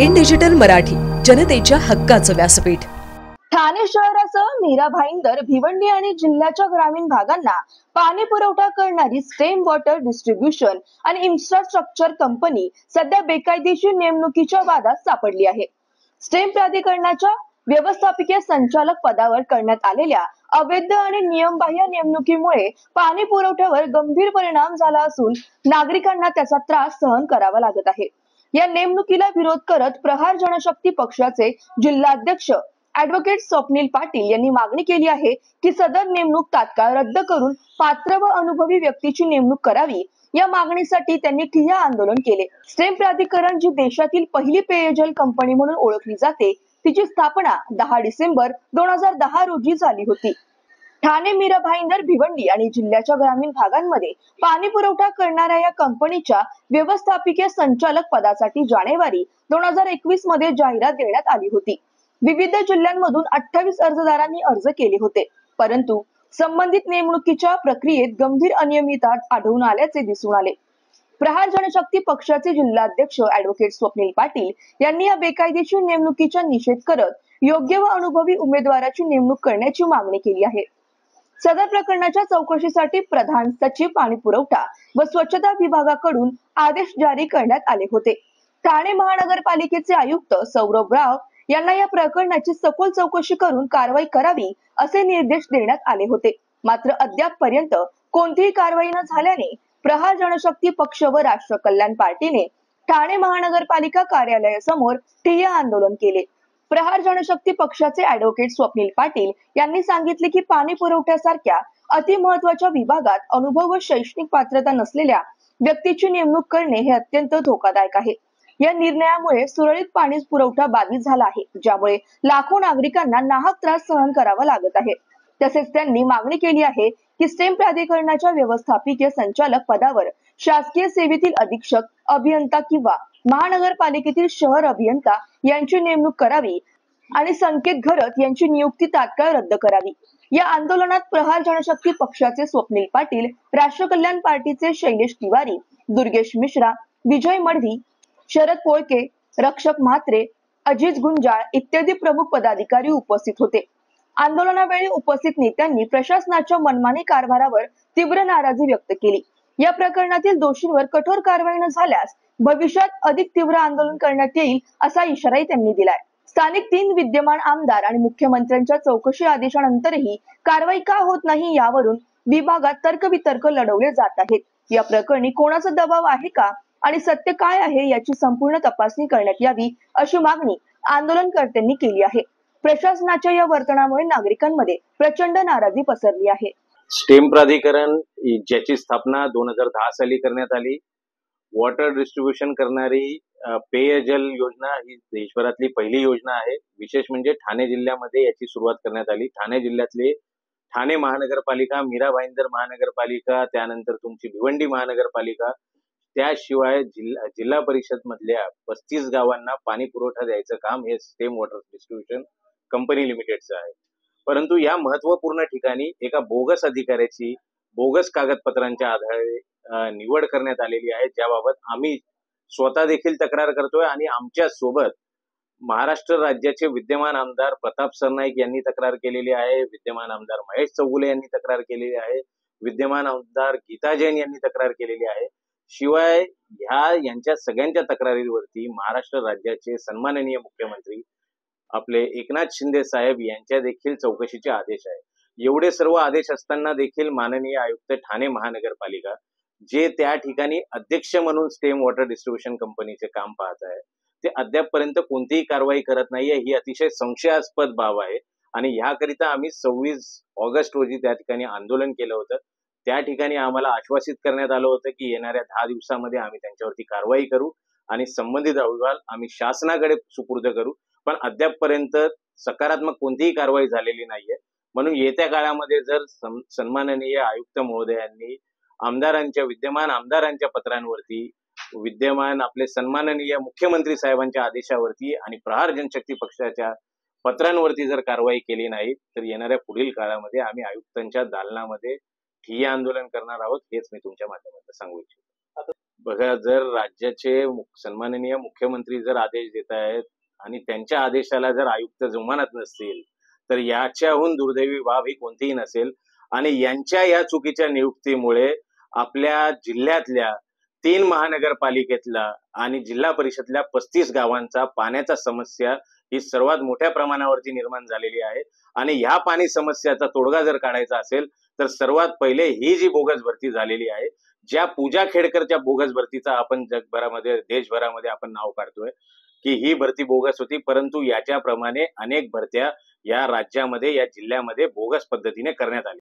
In digital Marathi, जनतेच्या हक्काचं व्यासपीठ। ठाणे शहरासह मीरा भाईंदर, भिवंडी आणि जिल्ह्याच्या ग्रामीण भागांना पाणी पुरवठा करणारी स्टेम वॉटर डिस्ट्रीब्युशन आणि इन्फ्रास्ट्रक्चर कंपनी सध्या बेकायदेशीर नेमणुकीच्या वादात सापडली आहे। स्टेम प्राधिकरणाच्या व्यवस्थापकीय संचालक पदावर करण्यात आलेल्या अवैध आणि नियमबाह्य नेमणुकीमुळे पाणी पुरवठ्यावर गंभीर परिणाम झाला असून नागरिकांना त्याचा त्रास सहन करावा लागत आहे। या नेमणुकीला विरोध करत प्रहार जनशक्ती पक्षाचे जिल्हाध्यक्ष ॲडव्होकेट स्वप्नील पाटील यांनी मागणी केली आहे की सदर नेमणूक तात्काळ रद्द करून पात्र व अनुभवी व्यक्तीची नेमणूक करावी। या मागणीसाठी त्यांनी ठिय्या आंदोलन केले। स्टेम प्राधिकरण जी देशातील पहिली पेयजल कंपनी म्हणून ओळखली जाते, तिची स्थापना 10 डिसेंबर 2010 रोजी झाली होती। ठाणे, मीरा भाईंदर, भिवंडी आणि जिल्ह्याच्या ग्रामीण भागांमध्ये पाणी पुरवठा करणाऱ्या या कंपनीच्या व्यवस्थापकीय संचालक पदासाठी जानेवारी 2021 मध्ये जाहिरात देण्यात आली होती। विविध जिल्ह्यांमधून 28 अर्जदारांनी अर्ज केले होते, परंतु संबंधित नेमणुकीच्या प्रक्रियेत गंभीर अनियमितता आढळून आल्याचे दिसून आले। प्रहार जनशक्ती पक्षाचे जिल्हाध्यक्ष ॲडव्होकेट स्वप्नील पाटील यांनी या बेकायदेशीर नेमणुकीचा निषेध करत योग्य व अनुभवी उमेदवाराची नेमणूक करण्याची मागणी केली आहे। सदर प्रकरणाच्या चौकशीसाठी प्रधान सचिव पाणी पुरवठा व स्वच्छता विभागाकडून आदेश जारी करण्यात आले होते। ठाणे महानगरपालिकेचे आयुक्त सौरभ राव यांना या प्रकरणाची सखोल चौकशी करून कारवाई करावी असे निर्देश देण्यात आले होते। मात्र अद्यापपर्यंत कोणतीही कारवाई न झाल्याने प्रहार जनशक्ती पक्ष व राष्ट्र कल्याण पार्टीने ठाणे महानगरपालिका कार्यालयासमोर ठिय्या आंदोलन केले। प्रहार जनशक्ती पक्षाचे ॲडव्होकेट स्वप्नील पाटील यांनी सांगितले की पाणी पुरवठ्यासारख्या अतिमहत्वाच्या विभागात अनुभव व शैक्षणिक पात्रता नसलेल्या व्यक्तीची नेमणूक करणे हे अत्यंत धोकादायक आहे। या निर्णयामुळे सुरळीत पाणी पुरवठा बाधित झाला आहे, ज्यामुळे लाखो नागरिकांना नाहक त्रास सहन करावा लागत आहे। तसेच त्यांनी मागणी केली आहे की स्टेम प्राधिकरणाच्या व्यवस्थापकीय संचालक पदावर शासकीय सेवेतील अधीक्षक, अभियंता किंवा महानगरपालिकेतील शहर अभियंता यांची नेमणूक करावी आणि संकेत घरत यांची नियुक्ती तात्काळ रद्द करावी। या आंदोलनात प्रहार जनशक्ती पक्षाचे स्वप्नील पाटील, राष्ट्र कल्याण पार्टीचे शैलेश तिवारी, दुर्गेश मिश्रा, विजय मडवी, शरद पोळके, रक्षक म्हात्रे, अजित गुंजाळ इत्यादी प्रमुख पदाधिकारी उपस्थित होते। आंदोलनावेळी उपस्थित नेत्यांनी प्रशासनाच्या मनमानी कारभारावर तीव्र नाराजी व्यक्त केली। या प्रकरणातील दोषींवर कठोर कारवाई न झाल्यास भविष्यात अधिक तीव्र आंदोलन करण्यात येईल असा इशाराही त्यांनी दिलाय। स्थानिक 3 विद्यमान आमदार आणि मुख्यमंत्र्यांच्या चौकशी आदेशानंतरही कारवाई का होत नाही यावरून विभागात तर्कवितर्क लढवले जात आहेत। या प्रकरणी कोणाचा दबाव आहे का आणि सत्य काय आहे याची संपूर्ण तपासणी करण्यात यावी अशी मागणी आंदोलनकर्त्यांनी केली आहे। प्रशासनाच्या या वर्तनामुळे नागरिकांमध्ये प्रचंड नाराजी पसरली आहे। स्टेम प्राधिकरण ज्याची स्थापना 2010 साली करण्यात आली, वॉटर डिस्ट्रीब्युशन करणारी पेयजल योजना ही देशभरातली पहिली योजना आहे। विशेष म्हणजे ठाणे जिल्ह्यामध्ये याची सुरुवात करण्यात आली। ठाणे जिल्ह्यातले ठाणे महानगरपालिका, मीरा भाईंदर महानगरपालिका, त्यानंतर तुमची भिवंडी महानगरपालिका, त्याशिवाय जिल्हा परिषद मधल्या 35 गावांना पाणी पुरवठा द्यायचं काम हे स्टेम वॉटर डिस्ट्रीब्युशन कंपनी लिमिटेडचं आहे। परंतु या महत्वपूर्ण ठिकाणी एका बोगस अधिकाऱ्याची बोगस कागदपत्रांच्या आधारे निवड करण्यात आलेली आहे, ज्याबाबत आम्ही स्वतः देखील तक्रार करतोय आणि आमच्या सोबत महाराष्ट्र राज्याचे विद्यमान आमदार प्रताप सरनाईक यांनी तक्रार केलेली आहे, विद्यमान आमदार महेश चौगुले यांनी तक्रार केलेली आहे, विद्यमान आमदार गीता जैन यांनी तक्रार केलेली आहे। शिवाय यांच्या सगळ्यांच्या तक्रारीवरती महाराष्ट्र राज्याचे सन्माननीय मुख्यमंत्री आपले एकनाथ शिंदे साहेब यांच्या देखील चौकशीचे आदेश आहे। एवढे सर्व आदेश असताना देखील माननीय आयुक्त ठाणे महानगरपालिका जे त्या ठिकाणी अध्यक्ष म्हणून स्टेम वॉटर डिस्ट्रीब्युशन कंपनीचे काम पाहत आहे, ते अद्यापपर्यंत कोणतीही कारवाई करत नाहीये। ही अतिशय संशयास्पद बाब आहे आणि ह्याकरिता आम्ही 26 ऑगस्ट रोजी त्या ठिकाणी आंदोलन केलं होतं। त्या ठिकाणी आम्हाला आश्वासित करण्यात आलं होतं की येणाऱ्या 10 दिवसामध्ये आम्ही त्यांच्यावरती कारवाई करू आणि संबंधित अहवाल आम्ही शासनाकडे सुपूर्द करू, पण अद्यापपर्यंत सकारात्मक कोणतीही कारवाई झालेली नाहीये। म्हणून येत्या काळामध्ये जर सन्माननीय आयुक्त महोदयांनी विद्यमान आमदारांच्या पत्रांवरती, विद्यमान आपले सन्माननीय मुख्यमंत्री साहेबांच्या आदेशावरती आणि प्रहार जनशक्ती पक्षाच्या पत्रांवरती जर कारवाई केली नाही तर येणाऱ्या पुढील काळामध्ये आम्ही आयुक्तांच्या दालनामध्ये ठिय्या आंदोलन करणार आहोत, हेच मी तुमच्या माध्यमातून सांगू इच्छितो। बघा, जर राज्याचे सन्माननीय मुख्यमंत्री जर आदेश देत आहेत आणि त्यांच्या आदेशाला जर आयुक्त जुमानत नसतील, तर याच्याहून दुर्दैवी बाब ही कोणतीही नसेल. आणि यांच्या या चुकीच्या नियुक्तीमुळे आपल्या जिल्ह्यातल्या 3 महानगरपालिकेतला आणि जिल्हा परिषदल्या 35 गावांचा पाण्याचा समस्या ही सर्वात मोठ्या प्रमाणावरती निर्माण झालेली आहे. आणि ह्या पाणी समस्याचा तोडगा जर काढायचा असेल तर सर्वात पहिले ही जी बोगस भरती झालेली आहे, ज्या पूजा खेडकरच्या बोगस भरतीचा आपण जगभरामध्ये देशभरामध्ये आपण नाव काढतोय की ही भरती बोगस होती, परंतु याच्याप्रमाणे अनेक भरत्या या राज्यामध्ये या जिल्ह्यामध्ये बोगस पद्धतीने करण्यात आली.